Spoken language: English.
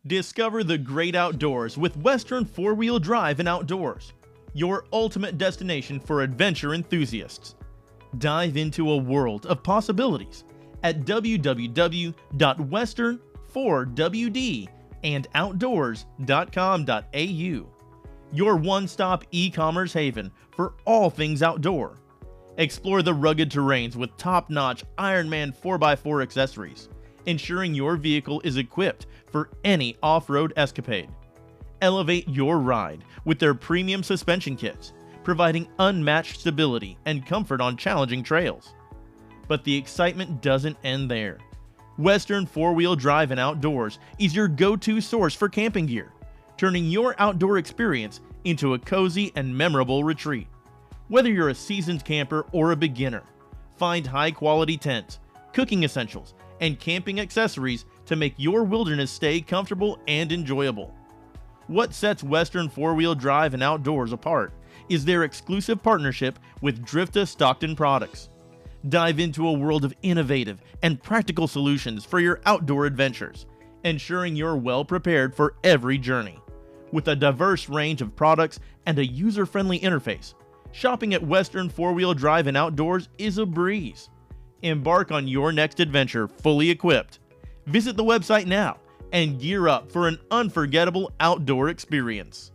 Discover the great outdoors with Western 4-Wheel Drive and Outdoors, your ultimate destination for adventure enthusiasts. Dive into a world of possibilities at www.western4wdandoutdoors.com.au, your one-stop e-commerce haven for all things outdoor. Explore the rugged terrains with top-notch Ironman 4x4 accessories, ensuring your vehicle is equipped for any off-road escapade. Elevate your ride with their premium suspension kits, providing unmatched stability and comfort on challenging trails. But the excitement doesn't end there. Western 4-Wheel Drive and Outdoors is your go-to source for camping gear, turning your outdoor experience into a cozy and memorable retreat. Whether you're a seasoned camper or a beginner, find high-quality tents, cooking essentials, and camping accessories to make your wilderness stay comfortable and enjoyable. What sets Western 4-Wheel Drive and Outdoors apart is their exclusive partnership with Drifta Stockton Products. Dive into a world of innovative and practical solutions for your outdoor adventures, ensuring you're well prepared for every journey. With a diverse range of products and a user-friendly interface, shopping at Western 4-Wheel Drive and Outdoors is a breeze. Embark on your next adventure fully equipped. Visit the website now and gear up for an unforgettable outdoor experience.